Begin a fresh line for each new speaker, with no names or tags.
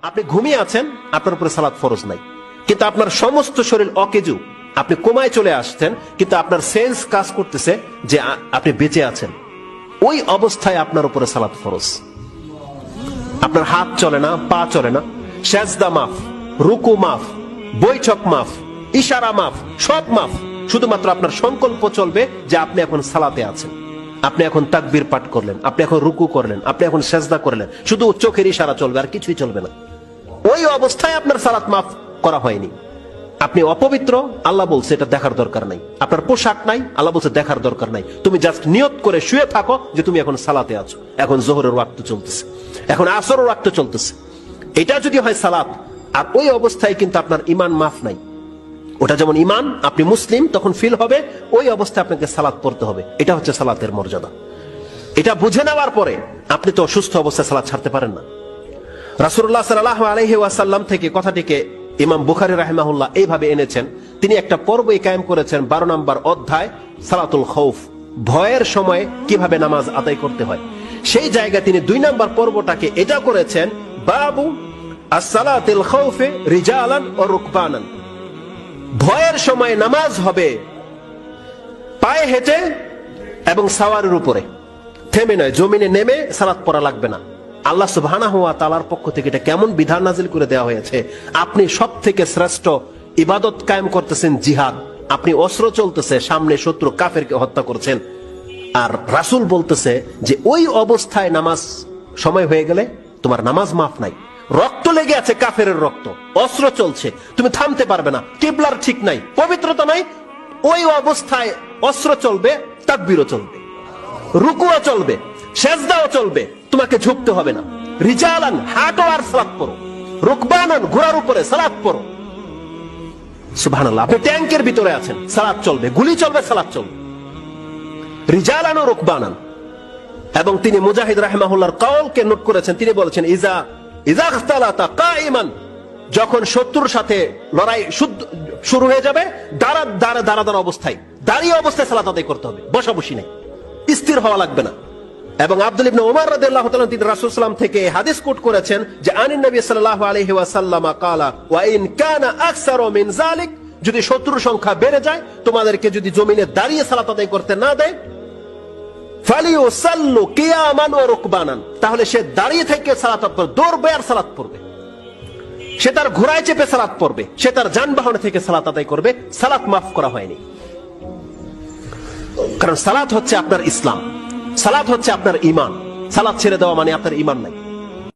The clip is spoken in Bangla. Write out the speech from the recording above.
আপনি ঘুমিয়ে আছেন, আপনার উপরে সালাত ফরজ নাই, কিন্তু আপনার সমস্ত শরীর অকেজু, আপনি কোমায় চলে আসছেন, কিন্তু আপনার সেন্স কাজ করতেছে যে আপনি বেঁচে আছেন। ওই অবস্থায় আপনার উপরে সালাত ফরজ। আপনার হাত চলে না, পা চলে না, সেজদা মাফ, রুকু মাফ, বৈঠক মাফ, ইশারা মাফ, সব মাফ। শুধুমাত্র আপনার সংকল্প চলবে যে আপনি এখন সালাতে আছেন, আপনি এখন তাকবীর পাঠ করলেন, আপনি এখন রুকু করলেন, আপনি এখন সেজদা করলেন, শুধু চোখের ইশারা চলবে, আর কিছুই চলবে না। ওই অবস্থায় আপনার সালাত মাফ করা হয়নি। আপনি অপবিত্র, আল্লাহ বলছে এটা দেখার দরকার নাই। আপনার পোশাক নাই, আল্লাহ বলছে দেখার দরকার নাই। তুমি জাস্ট নিয়ত করে শুয়ে থাকো যে তুমি এখন সালাতে আছো, এখন যোহরের ওয়াক্ত চলতেছে, এখন আসরের ওয়াক্ত চলতেছে। এটা যদি হয় সালাত, আর ওই অবস্থায় কিন্তু আপনার ঈমান মাফ নাই। ওটা যেমন ঈমান, আপনি মুসলিম তখন ফিল হবে, ওই অবস্থায় আপনাকে সালাত পড়তে হবে। এটা হচ্ছে সালাতের মর্যাদা। এটা বুঝে নেওয়ার পরে আপনি তো অসুস্থ অবস্থায় সালাত ছাড়তে পারেন না। রাসূলুল্লাহ সাল্লাল্লাহু আলাইহি ওয়াসাল্লাম থেকে কথাটিকে ইমাম বুখারী রাহিমাহুল্লাহ এইভাবে এনেছেন। তিনি একটা পর্বই কায়েম করেছেন, 12 নম্বর অধ্যায়, সালাতুল খাউফ, ভয়ের সময় কিভাবে নামাজ আদায় করতে হয়। সেই জায়গায় তিনি 2 নম্বর পর্বটাকে এটা করেছেন, বাবু as-সালাতুল খাউফে রিজালান ওয়া রুকবানান। ভয়ের সময় নামাজ হবে পায়ে হেঁটে এবং সাওয়ারের উপরে, থেমে নয়, জমিনে নেমে সালাত পড়া লাগবে না। আল্লাহ সুবহানাহু ওয়া তাআলার পক্ষ থেকে এটা কেমন বিধান নাজিল করে দেওয়া হয়েছে। আপনি সব থেকে শ্রেষ্ঠ ইবাদত কায়েম করতেছেন জিহাদ, আপনি অস্ত্র চলতেছে, সামনে শত্রু কাফেরকে হত্যা করছেন, আর রাসূল বলতেছে যে ওই অবস্থায় নামাজ সময় হয়ে গেলে তোমার নামাজ মাফ নাই। রক্ত লেগে আছে, কাফেরের রক্ত, অস্ত্র চলছে, তুমি থামতে পারবে না, কিবলার ঠিক নাই, পবিত্রতা নাই। ওই অবস্থায় অস্ত্র চলবে, তাকবীরও চলবে, রুকুও চলবে, সেজদাও চলবে, তোমাকে ঝুঁকতে হবে না। রিজালান, হাঁটো আর সালাত পড়ো, রুকবানান, ঘোড়ার উপরে সালাত পড়ো। সুবহানাল্লাহ, আপনি ট্যাঙ্কের ভিতরে আছেন, সালাত চলবে, গুলি চলবে, সালাত চলবে। রিজালান ও রুকবানান। এবং তিনি মুজাহিদ রাহিমাহুল্লাহর কওলকে নোট করেছেন। তিনি বলেছেন, ইজা ইখতালাতা কাইমান, যখন শত্রুর সাথে লড়াই শুরু হয়ে যাবে, দাঁড়া অবস্থায়, দাঁড়িয়ে অবস্থায় সালাত আদায় করতে হবে, বসা বসি নাই, স্থির হওয়া লাগবে না। এবং আব্দুল্লাহ ইবনে উমর রাদিয়াল্লাহু তাআলা তিনি রাসূল সাল্লাল্লাহু আলাইহি ওয়াসাল্লাম থেকে হাদিস কোট করেছেন যে আনিন নবী সাল্লাল্লাহু আলাইহি ওয়াসাল্লাম ক্বালা ওয়া ইন কানা আকসারু মিন যালিক, যদি শত্রুর সংখ্যা বেড়ে যায়, তোমাদেরকে যদি জমিনে দাঁড়িয়ে সালাত আদায় করতে না দেয়, ফালিউসাল্লু কিয়ামান ওয়া রুকবানান, তাহলে সে দাঁড়িয়ে থেকে সালাত পড়বে, দৌড়বে আর সালাত পড়বে, সে তার ঘোড়ায় চেপে সালাত পড়বে, সে তার যানবাহন থেকে সালাত আদায় করবে। সালাত মাফ করা হয়নি, কারণ সালাত হচ্ছে আপনার ইসলাম, সালাত হচ্ছে আপনার ঈমান। সালাত ছেড়ে দেওয়া মানে আপনার ঈমান নাই।